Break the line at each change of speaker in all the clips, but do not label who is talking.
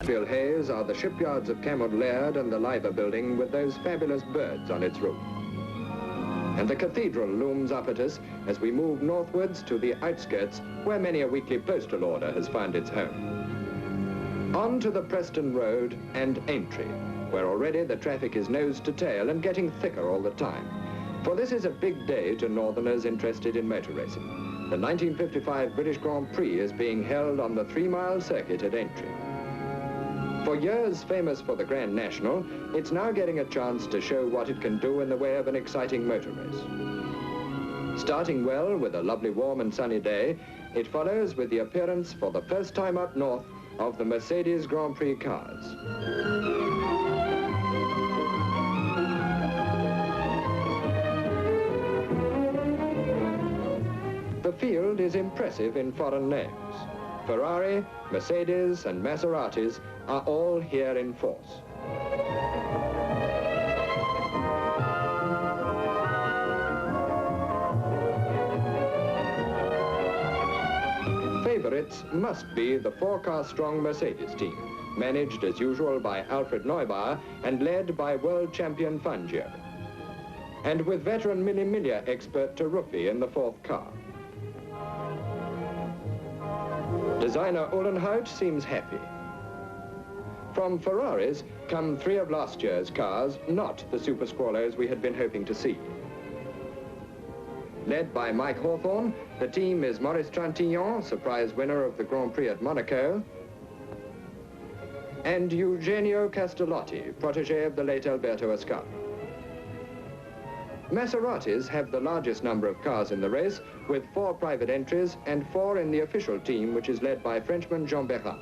industrial haze are the shipyards of Camel Laird and the Liver building with those fabulous birds on its roof. And the cathedral looms up at us as we move northwards to the outskirts where many a weekly postal order has found its home. On to the Preston Road and Aintree, where already the traffic is nose to tail and getting thicker all the time. For this is a big day to northerners interested in motor racing. The 1955 British Grand Prix is being held on the 3-mile circuit at Aintree. For years famous for the Grand National, it's now getting a chance to show what it can do in the way of an exciting motor race. Starting well with a lovely warm and sunny day, it follows with the appearance for the first time up north of the Mercedes Grand Prix cars. The field is impressive in foreign names. Ferrari, Mercedes and Maseratis are all here in force. Favorites must be the 4-car-strong Mercedes team, managed as usual by Alfred Neubauer and led by world champion Fangio. And with veteran Mille Miglia expert Taruffi in the 4th car. Designer Uhlenhout seems happy. From Ferraris come 3 of last year's cars, not the Super Squallows we had been hoping to see. Led by Mike Hawthorne, the team is Maurice Trantillon, surprise winner of the Grand Prix at Monaco, and Eugenio Castellotti, protégé of the late Alberto Ascari. Maseratis have the largest number of cars in the race, with 4 private entries and 4 in the official team, which is led by Frenchman Jean Berrat.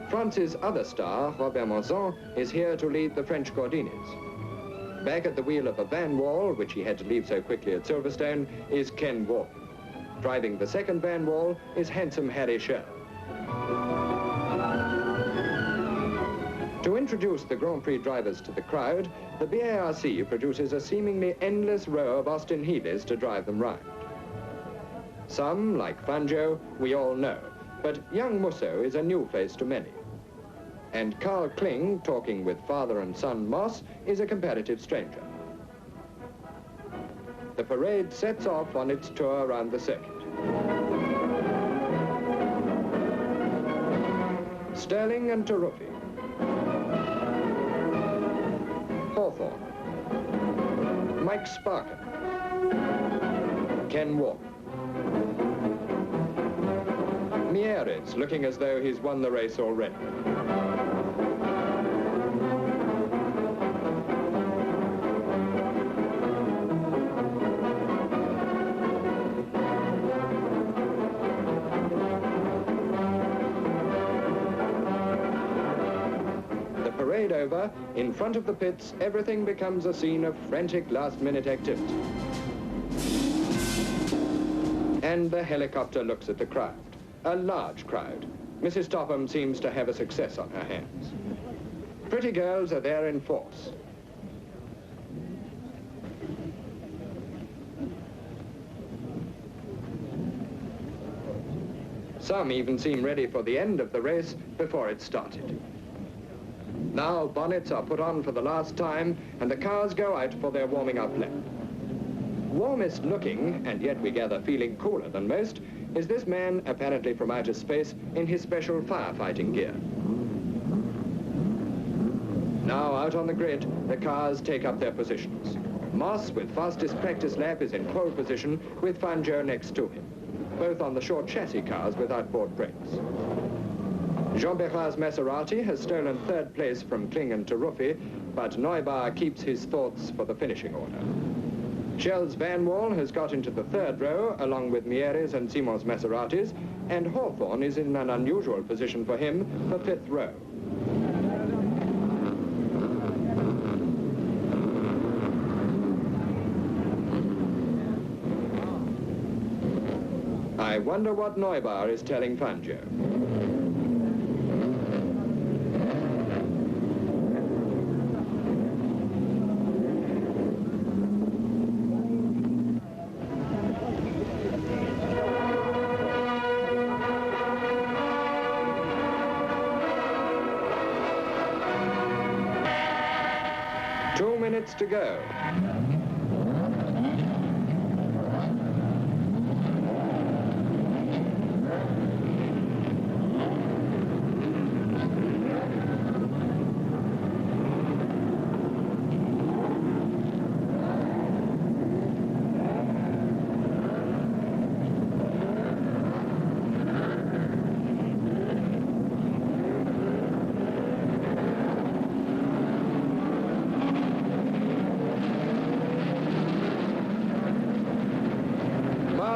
France's other star, Robert Monzon, is here to lead the French Gordinis. Back at the wheel of a Van Wall, which he had to leave so quickly at Silverstone, is Ken Wharton. Driving the second Van Wall is handsome Harry Schell. To introduce the Grand Prix drivers to the crowd, the BARC produces a seemingly endless row of Austin Healys to drive them round. Some, like Fangio, we all know, but young Musso is a new face to many. And Carl Kling, talking with father and son Moss, is a comparative stranger. The parade sets off on its tour around the circuit. Sterling and Taruffi. Hawthorne, Mike Sparkin, Ken Wharton, Mieres, looking as though he's won the race already. Over, in front of the pits, everything becomes a scene of frantic last-minute activity. And the helicopter looks at the crowd, a large crowd. Mrs. Topham seems to have a success on her hands. Pretty girls are there in force. Some even seem ready for the end of the race before it started. Now bonnets are put on for the last time and the cars go out for their warming up lap. Warmest looking, and yet we gather feeling cooler than most, is this man, apparently from outer space, in his special firefighting gear. Now out on the grid, the cars take up their positions. Moss, with fastest practice lap, is in pole position with Fangio next to him, both on the short chassis cars with outboard brakes. Jean Berrat's Maserati has stolen 3rd place from Kling and Taruffi, but Neubauer keeps his thoughts for the finishing order. Schell's Van Wall has got into the 3rd row, along with Mieres and Simon's Maseratis, and Hawthorne is in an unusual position for him, the 5th row. I wonder what Neubauer is telling Fangio. 2 minutes to go.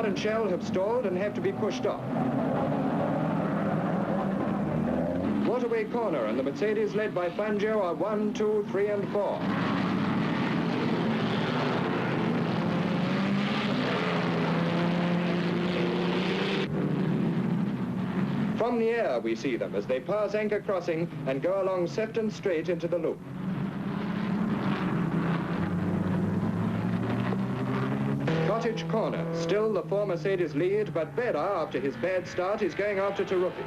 And Shell have stalled and have to be pushed off. Waterway corner and the Mercedes led by Fangio are 1, 2, 3 and 4. From the air we see them as they pass Anchor Crossing and go along Sefton Strait into the loop. Cottage Corner, still the 4 Mercedes lead, but Berra, after his bad start, is going after Taruffi.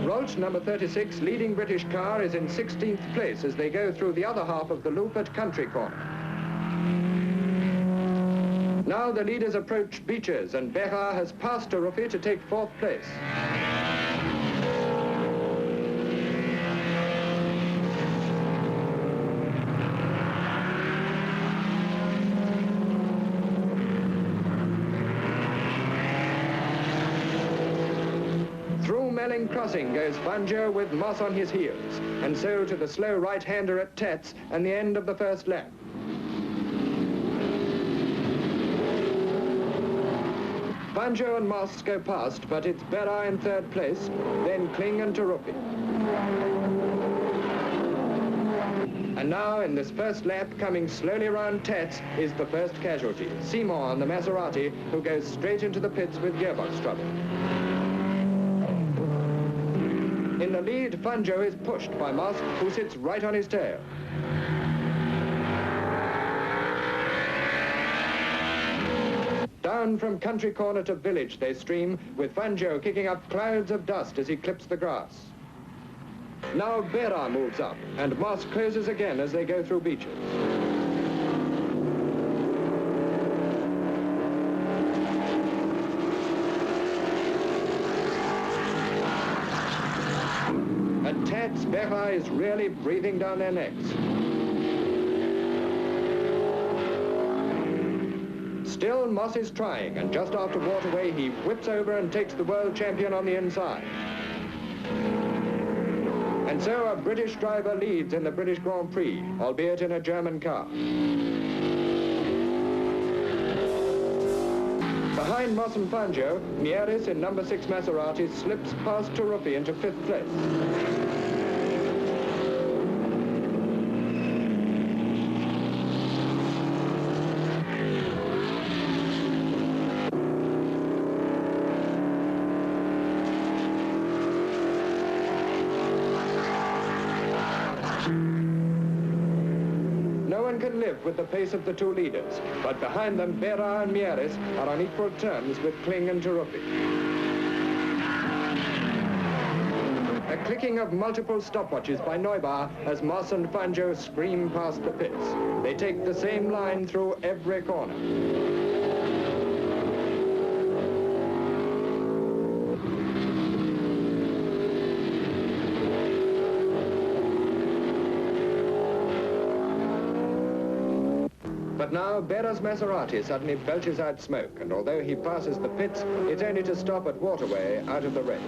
Rolch, number 36, leading British car, is in 16th place as they go through the other half of the loop at Country Corner. Now the leaders approach Beeches, and Berra has passed Taruffi to take 4th place. Crossing goes Fangio with Moss on his heels, and so to the slow right-hander at Tats and the end of the first lap. Fangio and Moss go past, but it's Berra in 3rd place, then Kling and Taruffi. And now, in this first lap, coming slowly round Tats, is the first casualty, Seymour on the Maserati, who goes straight into the pits with gearbox trouble. In the lead, Fangio is pushed by Moss, who sits right on his tail. Down from Country Corner to Village they stream, with Fangio kicking up clouds of dust as he clips the grass. Now Berra moves up, and Moss closes again as they go through Beeches. At Tats, Berra is really breathing down their necks. Still, Moss is trying, and just after Waterway, he whips over and takes the world champion on the inside. And so a British driver leads in the British Grand Prix, albeit in a German car. Behind Moss and Fangio, Mieris in number 6 Maserati slips past Taruffi into 5th place. Can live with the pace of the two leaders, but behind them Berra and Mieris are on equal terms with Kling and Taruffi. A clicking of multiple stopwatches by Neubar as Moss and Fangio scream past the pits. They take the same line through every corner. But now Berra's Maserati suddenly belches out smoke, and although he passes the pits, it's only to stop at Waterway out of the race.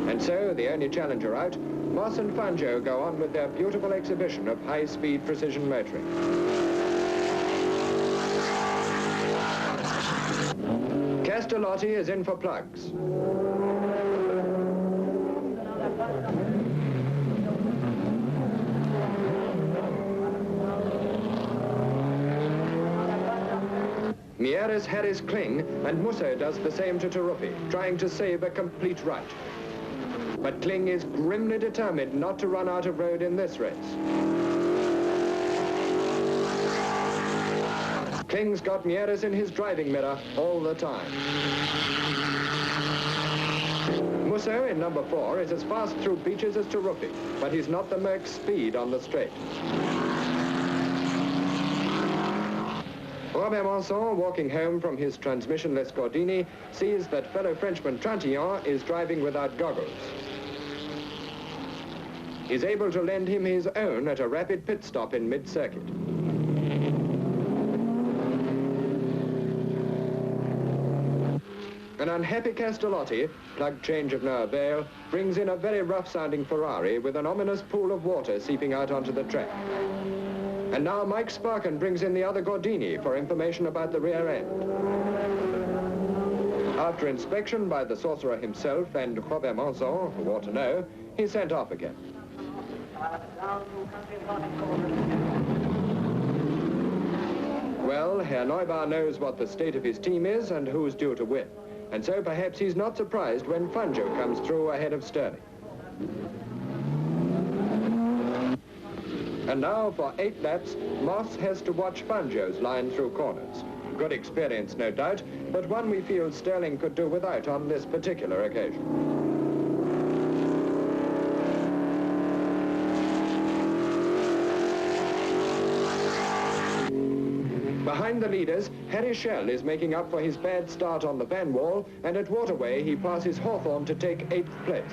And so, the only challenger out, Moss and Fangio go on with their beautiful exhibition of high-speed precision motoring. Castellotti is in for plugs. Mieris Harris Kling, and Musso does the same to Taruffi, trying to save a complete right. But Kling is grimly determined not to run out of road in this race. Kling's got Mieris in his driving mirror all the time. Musso in number 4 is as fast through beaches as to Ruffy, but he's not the Merc's speed on the straight. Robert Manson, walking home from his transmissionless Gordini, sees that fellow Frenchman Trantillon is driving without goggles. He's able to lend him his own at a rapid pit stop in mid-circuit. An unhappy Castellotti, plug change of no avail, brings in a very rough-sounding Ferrari with an ominous pool of water seeping out onto the track. And now Mike Sparkin brings in the other Gordini for information about the rear end. After inspection by the sorcerer himself and Robert Manson, who ought to know, he's sent off again. Well, Herr Neubar knows what the state of his team is and who's due to win. And so perhaps he's not surprised when Fangio comes through ahead of Sterling. And now, for 8 laps, Moss has to watch Fangio's line through corners. Good experience, no doubt, but one we feel Sterling could do without on this particular occasion. Behind the leaders, Harry Schell is making up for his bad start on the van wall, and at Waterway he passes Hawthorne to take 8th place.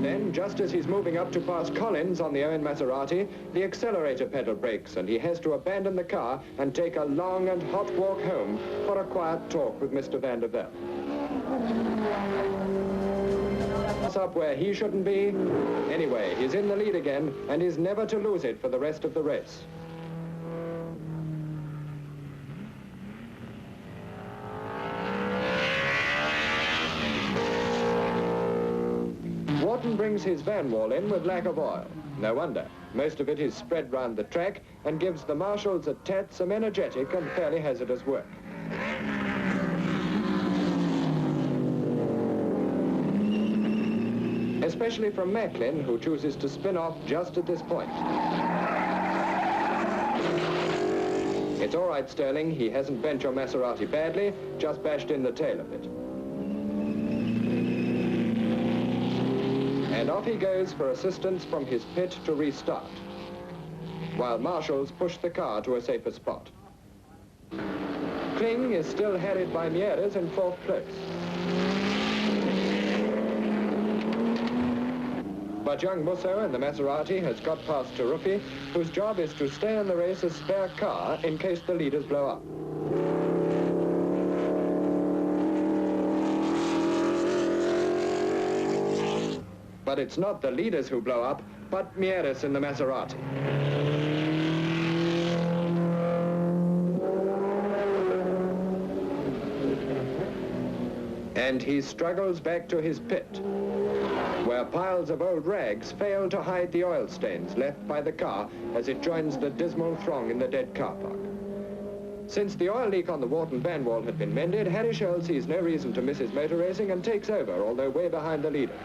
Then, just as he's moving up to pass Collins on the Owen Maserati, the accelerator pedal breaks and he has to abandon the car and take a long and hot walk home for a quiet talk with Mr. Van der Velde. Up where he shouldn't be. Anyway, he's in the lead again and is never to lose it for the rest of the race. Wharton brings his van wall in with lack of oil. No wonder. Most of it is spread round the track and gives the marshals at Tat some energetic and fairly hazardous work. Especially from Macklin, who chooses to spin off just at this point. It's all right, Sterling. He hasn't bent your Maserati badly, just bashed in the tail of it. And off he goes for assistance from his pit to restart, while marshals push the car to a safer spot. Kling is still harried by Mieres in 4th place. But young Musso in the Maserati has got past Taruffi, whose job is to stay in the race as spare car in case the leaders blow up. But it's not the leaders who blow up, but Mieres in the Maserati. And he struggles back to his pit, where piles of old rags fail to hide the oil stains left by the car as it joins the dismal throng in the dead car park. Since the oil leak on the Wharton van wall had been mended, Harry Schell sees no reason to miss his motor racing and takes over, although way behind the leaders.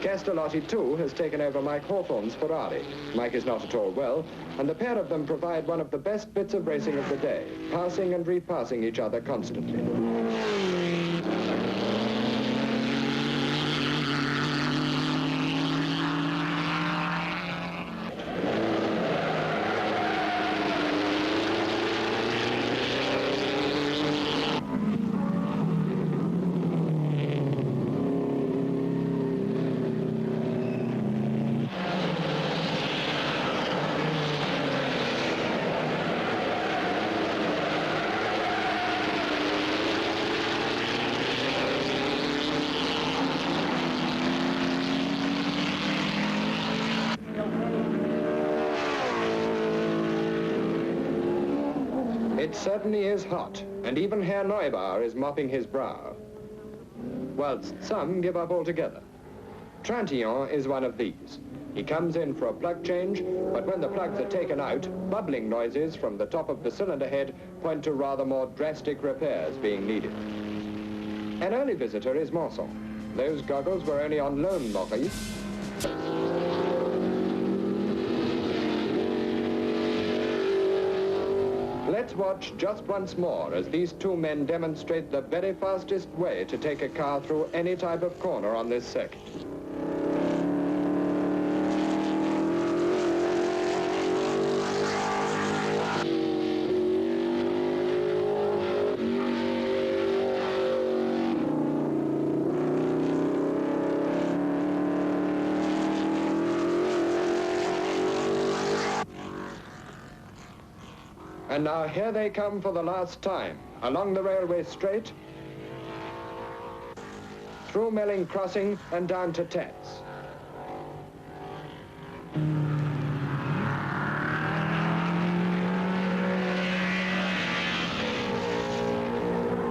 Castellotti, too, has taken over Mike Hawthorne's Ferrari. Mike is not at all well, and the pair of them provide one of the best bits of racing of the day, passing and repassing each other constantly. It certainly is hot, and even Herr Neubar is mopping his brow, whilst some give up altogether. Trantillon is one of these. He comes in for a plug change, but when the plugs are taken out, bubbling noises from the top of the cylinder head point to rather more drastic repairs being needed. An early visitor is Manson. Those goggles were only on loan, Maurice. Let's watch just once more as these two men demonstrate the very fastest way to take a car through any type of corner on this circuit. And now here they come for the last time, along the railway straight, through Melling Crossing and down to Tats.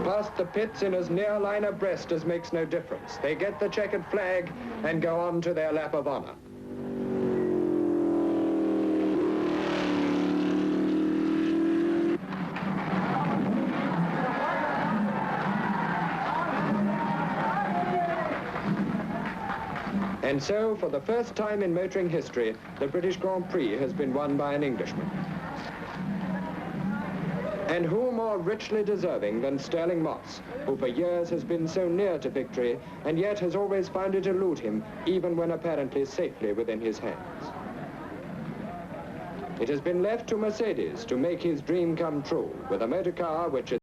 Past the pits in as near line abreast as makes no difference. They get the checkered flag and go on to their lap of honor. And so, for the first time in motoring history, the British Grand Prix has been won by an Englishman. And who more richly deserving than Stirling Moss, who for years has been so near to victory, and yet has always found it elude him, even when apparently safely within his hands. It has been left to Mercedes to make his dream come true, with a motor car which is